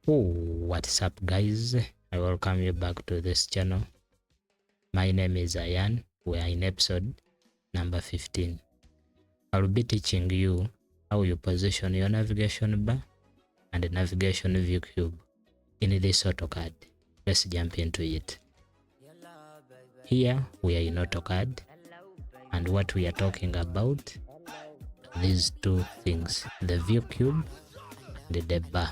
What's up guys, I welcome you back to this channel. My name is Ayan. We are in episode number 15. I'll be teaching you how you position your navigation bar and navigation ViewCube in this Autocad. Let's jump into it. Here we are in Autocad, and what we are talking about, these two things, the ViewCube and the bar.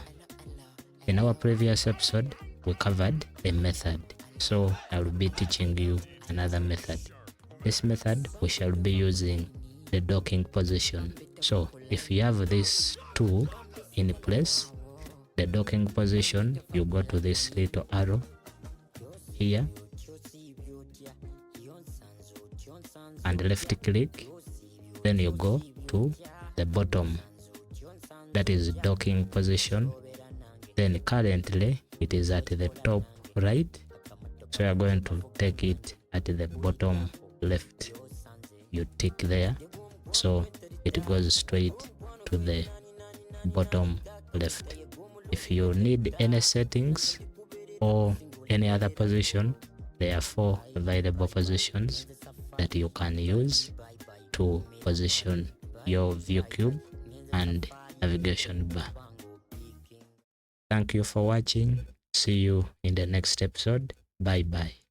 In our previous episode, we covered a method, so I will be teaching you another method. This method, we shall be using the docking position. So if you have this tool in place, the docking position, you go to this little arrow here and left click, then you go to the bottom, that is docking position. Then currently it is at the top right, so you are going to take it at the bottom left. You tick there, so it goes straight to the bottom left. If you need any settings or any other position, there are 4 available positions that you can use to position your ViewCube and navigation bar. Thank you for watching. See you in the next episode. Bye bye.